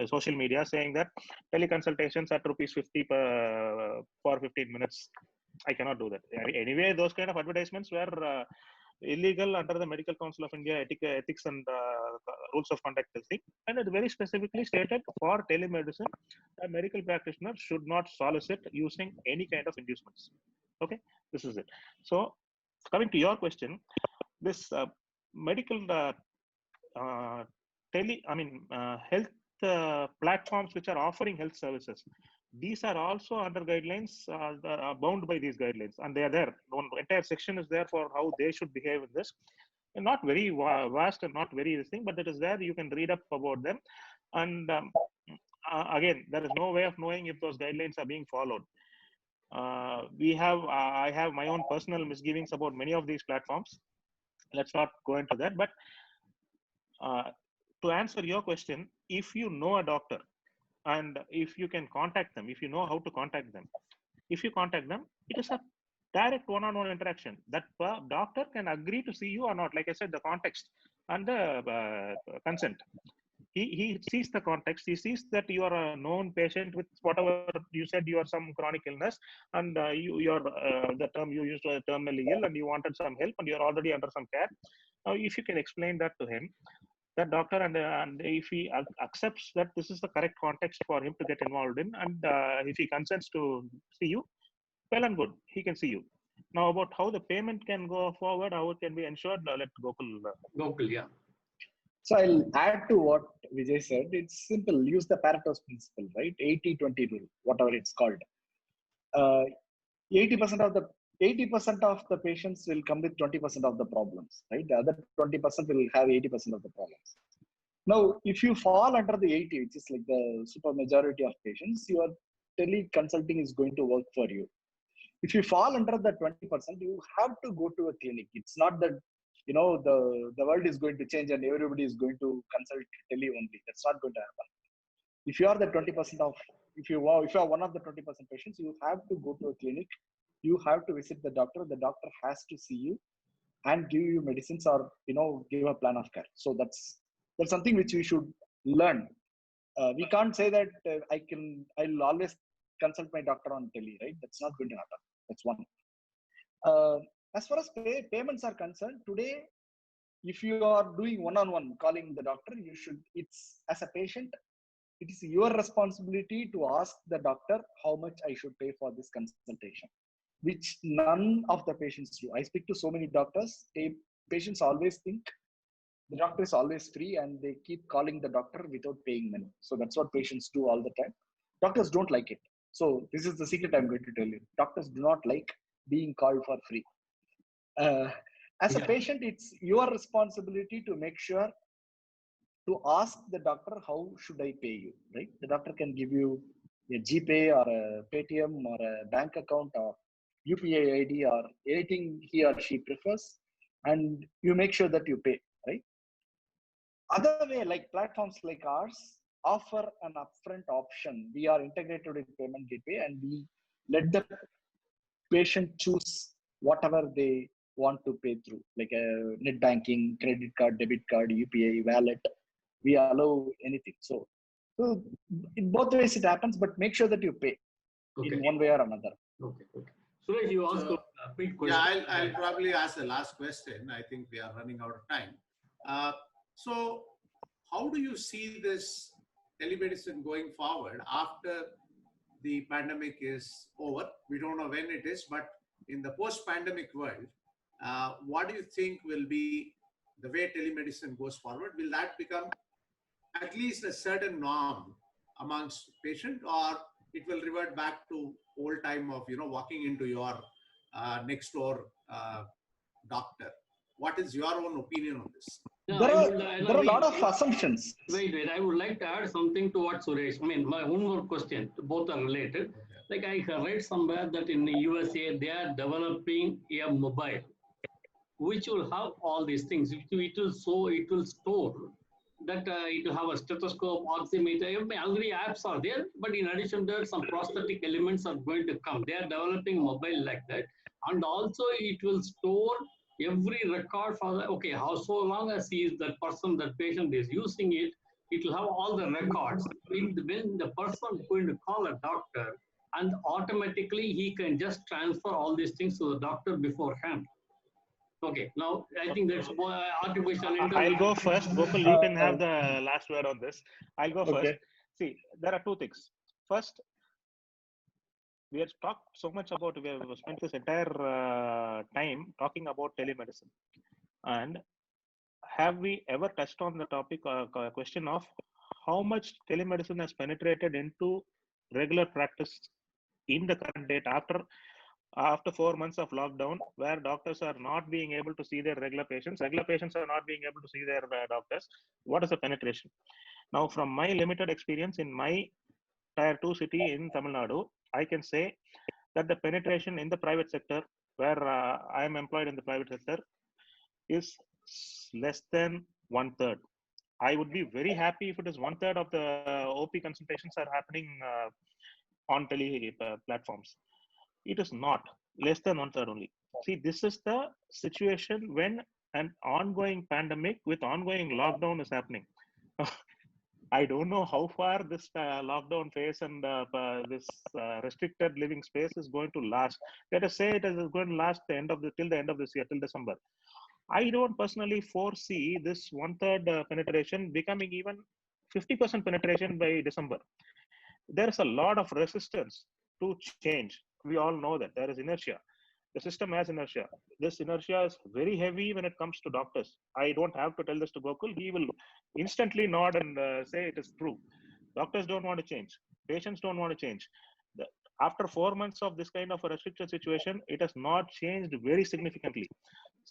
social media saying that teleconsultations at ₹50 for 15 minutes. I cannot do that. Anyway, those kind of advertisements were illegal under the Medical Council of India ethics and rules of conduct thing, and it very specifically stated for telemedicine, a medical practitioner should not solicit using any kind of inducements. Okay, this is it. So coming to your question, this medical health platforms which are offering health services, these are also under guidelines, are bound by these guidelines, and they are there. One entire section is there for how they should behave in this. And not very vast and not very this thing, but it is there. You can read up about them. And again, there is no way of knowing if those guidelines are being followed. I have my own personal misgivings about many of these platforms. Let's not go into that. But to answer your question, if you know a doctor, and if you can contact them, if you know how to contact them, if you contact them, it is a direct one-on-one interaction. That doctor can agree to see you or not. Like I said, the context and the consent. He sees the context. He sees that you are a known patient with whatever you said, you are some chronic illness, and you're the term you used was terminally ill, and you wanted some help, and you're already under some care. Now, if you can explain that to him, that doctor, and if he accepts that this is the correct context for him to get involved in, and if he consents to see you, well and good, he can see you. Now, about how the payment can go forward, how it can be ensured, let Gokul. Gokul, yeah. So I'll add to what Vijay said. It's simple. Use the Pareto's principle, right? 80-20 rule, whatever it's called. 80% of the patients will come with 20% of the problems, right? The other 20% will have 80% of the problems. Now, if you fall under the 80, which is like the super majority of patients, your teleconsulting is going to work for you. If you fall under the 20%, you have to go to a clinic. It's not that, the world is going to change and everybody is going to consult tele only. That's not going to happen. If you are the 20% of if you are one of the 20% patients, you have to go to a clinic. You have to visit the doctor. The doctor has to see you and give you medicines or give a plan of care. So that's something which we should learn. We can't say that I'll always consult my doctor on tele, right? That's not going to happen. That's one. As far as payments are concerned, today, if you are doing one-on-one calling the doctor, it's as a patient, it is your responsibility to ask the doctor how much I should pay for this consultation, which none of the patients do. I speak to so many doctors. Patients always think the doctor is always free and they keep calling the doctor without paying money. So that's what patients do all the time. Doctors don't like it. So this is the secret I'm going to tell you. Doctors do not like being called for free. As a patient, it's your responsibility to make sure to ask the doctor, how should I pay you, right? The doctor can give you a GPay or a Paytm or a bank account or UPI ID or anything he or she prefers, and you make sure that you pay, right? Other way, like platforms like ours offer an upfront option. We are integrated with payment gateway and we let the patient choose whatever they want to pay through, like a net banking, credit card, debit card, UPI, wallet. We allow anything. So in both ways it happens, but make sure that you pay in one way or another. Okay. Suresh, you asked a big question. Yeah, I'll probably ask the last question. I think we are running out of time. So how do you see this telemedicine going forward after the pandemic is over? We don't know when it is, but in the post-pandemic world, what do you think will be the way telemedicine goes forward? Will that become at least a certain norm amongst patient, or it will revert back to old time of walking into your next door doctor? What is your own opinion on this? No, there are a lot of assumptions. Wait. I would like to add something to what Suresh. I mean, my one more question. Both are related. Like I read somewhere that in the USA they are developing a mobile which will have all these things. It will store that it will have a stethoscope, oximeter. Already apps are there, but in addition there some prosthetic elements are going to come. They are developing mobile like that, and also it will store every record for how so long as that patient is using it, it will have all the records. When the person is going to call a doctor, and automatically he can just transfer all these things to the doctor beforehand. Okay, now I think that's artificial intelligence. I'll go first. Gokul, you can have the last word on this. I'll go first. See, there are two things. First, we have talked so much about, we have spent this entire time talking about telemedicine. And have we ever touched on the topic, question of how much telemedicine has penetrated into regular practice in the current date after 4 months of lockdown, where doctors are not being able to see their regular patients are not being able to see their doctors? What is the penetration? Now, from my limited experience in my tier 2 city in Tamil Nadu, I can say that the penetration in the private sector, where I am employed in the private sector, is less than 1/3. I would be very happy if it is 1/3 of the OP consultations are happening on tele platforms. It is not, less than 1/3 only. See, this is the situation when an ongoing pandemic with ongoing lockdown is happening. I don't know how far this lockdown phase and this restricted living space is going to last. Let us say it is going to last till the end of this year, till December. I don't personally foresee this 1/3 penetration becoming even 50% penetration by December. There is a lot of resistance to change. We all know that there is inertia. The system has inertia. This inertia is very heavy when it comes to doctors. I don't have to tell this to Gokul. He will instantly nod and say it is true. Doctors don't want to change. Patients don't want to change. After 4 months of this kind of a restricted situation, it has not changed very significantly.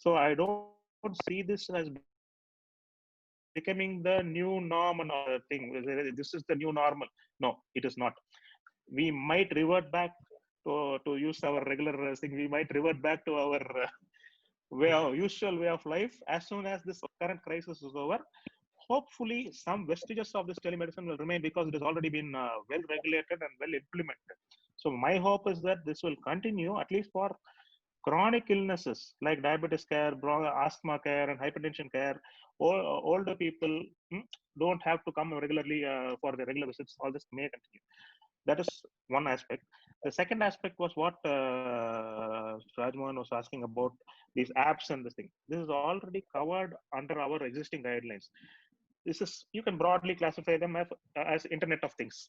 So I don't see this as becoming the new norm and all thing. This is the new normal. No, it is not. We might revert back to use our regular thing. We might revert back to our usual way of life as soon as this current crisis is over. hopefully some vestiges of this telemedicine will remain because it has already been well regulated and well implemented. So my hope is that this will continue at least for chronic illnesses like diabetes care, asthma care, and hypertension care. Older people don't have to come regularly for the regular visits. All this may continue. That is one aspect. The second aspect was what Rajmohan was asking about these apps and this thing. This is already covered under our existing guidelines. This is, you can broadly classify them as Internet of Things.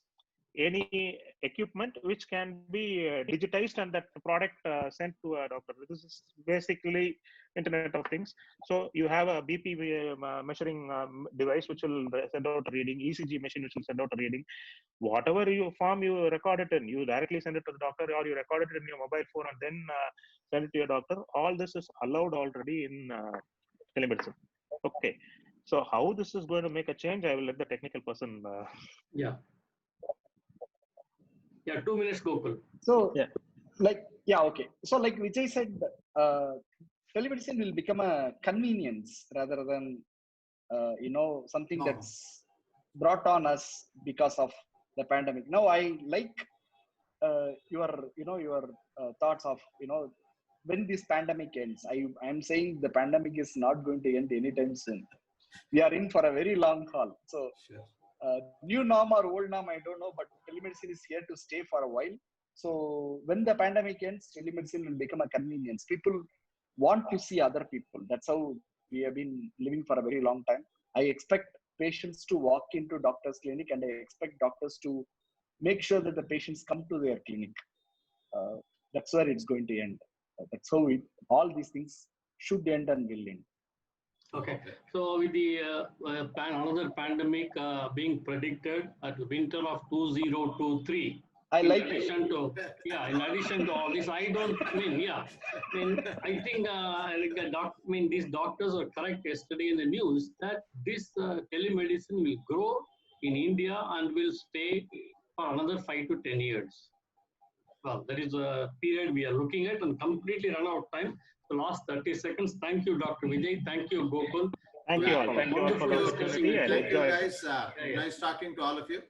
Any equipment which can be digitized and that product sent to a doctor. This is basically Internet of Things. So you have a BP measuring device which will send out a reading, ECG machine which will send out a reading. Whatever form you record it in, you directly send it to the doctor, or you record it in your mobile phone and then send it to your doctor. All this is allowed already in telemedicine. Okay. So how this is going to make a change, I will let the technical person. Yeah. 2 minutes, Gokul. So, okay. So, like Vijay said, telemedicine will become a convenience rather than, something that's brought on us because of the pandemic. Now, I like your thoughts of, when this pandemic ends. I'm saying the pandemic is not going to end anytime soon. We are in for a very long haul. So, new norm or old norm, I don't know, but telemedicine is here to stay for a while. So when the pandemic ends, telemedicine will become a convenience. People want to see other people. That's how we have been living for a very long time. I expect patients to walk into doctor's clinic, and I expect doctors to make sure that the patients come to their clinic. That's where it's going to end. That's how all these things should end and will end. Okay, so with the another pandemic being predicted at the winter of 2023. In addition to all this, I think these doctors are correct yesterday in the news that this telemedicine will grow in India and will stay for another 5 to 10 years. Well, that is a period we are looking at, and completely run out of time. The last 30 seconds. Thank you, Dr. Vijay. Thank you, Gokul. Thank you all. Thank you all for the opportunity. Thank you, guys. Nice talking to all of you.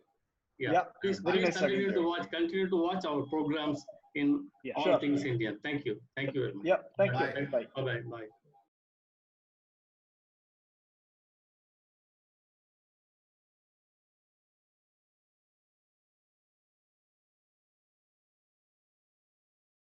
Please continue to watch our programs in All Things Indian. Thank you. Thank you very much. Thank you. Bye. Bye.